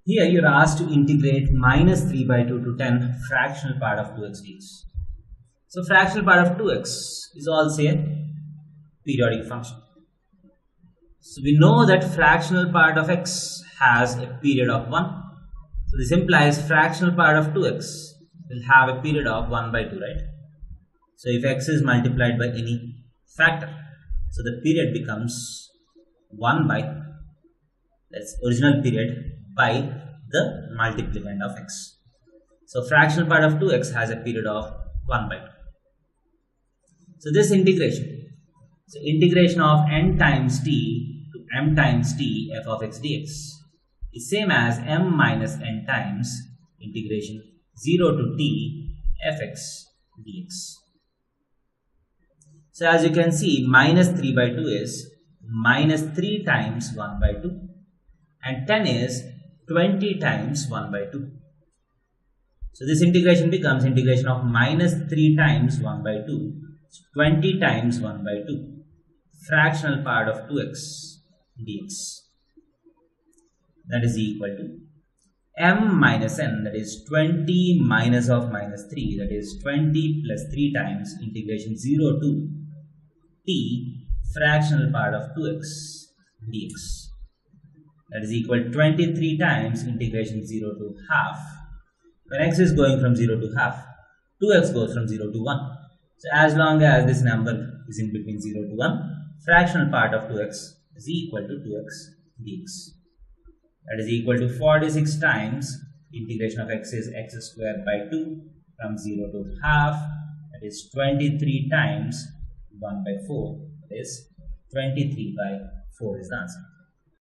Here you are asked to integrate minus 3 by 2 to 10 fractional part of 2x dx. So fractional part of 2x is also a periodic function. So we know that fractional part of x has a period of 1. So this implies fractional part of 2x will have a period of 1 by 2, right? So if x is multiplied by any factor, so the period becomes 1 by, that's original period, by the multiplicand of x. So fractional part of 2x has a period of 1 by 2. So this integration, so integration of n times t to m times t f of x dx is same as m minus n times integration 0 to t fx dx. So as you can see, minus 3 by 2 is minus 3 times 1 by 2 and 10 is 20 times 1 by 2. So this integration becomes integration of minus 3 times 1 by 2, 20 times 1 by 2, fractional part of 2x dx. That is equal to m minus n, that is 20 minus of minus 3, that is 20 plus 3 times integration 0 to t fractional part of 2x dx. That is equal to 23 times integration 0 to half. When x is going from 0 to half, 2x goes from 0 to 1. So as long as this number is in between 0 to 1, fractional part of 2x is equal to 2x dx. That is equal to 46 times integration of x is x squared by 2 from 0 to half. That is 23 times 1 by 4. That is 23 by 4 is the answer.